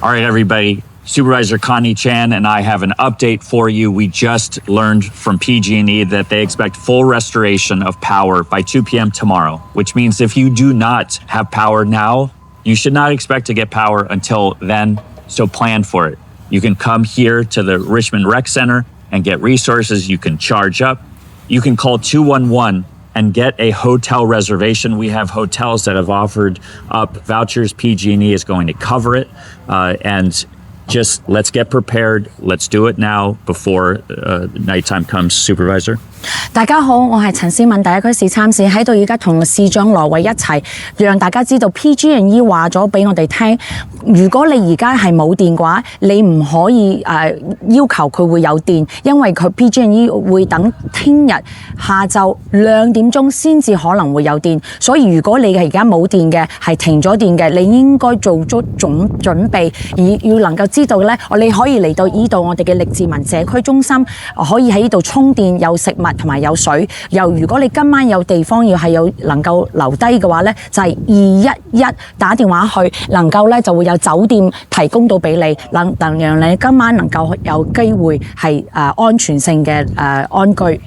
All right, everybody. Supervisor Connie Chan and I have an update for you. We just learned from PG&E that they expect full restoration of power by 2 p.m. tomorrow, which means if you do not have power now, you should not expect to get power until then, so plan for it. You can come here to the Richmond Rec Center and get resources. You can charge up. You can call 211 and get a hotel reservation. We have hotels that have offered up vouchers. PG&E is going to cover it. And just let's get prepared. Let's do it now before nighttime comes, Supervisor. 大家好，我係陳思敏，第一區市參市喺度，而家同市長羅偉一齊，讓大家知道 PG&E 話咗俾我哋聽，如果你而家係冇電嘅話，你唔可以要求佢會有電，因為佢 PG&E 會等聽日下晝2點鐘先至可能會有電，所以如果你而家冇電嘅，係停咗電嘅，你應該做足準備，而要能夠知道咧，你可以嚟到呢度我哋嘅力智文社區中心，可以喺呢度充電，有食物。同埋有水，如果你今晚有地方要係有能夠留低嘅話咧，就係211打電話去，能夠咧就會有酒店提供到俾你，讓你今晚能夠有機會係安全性嘅安居。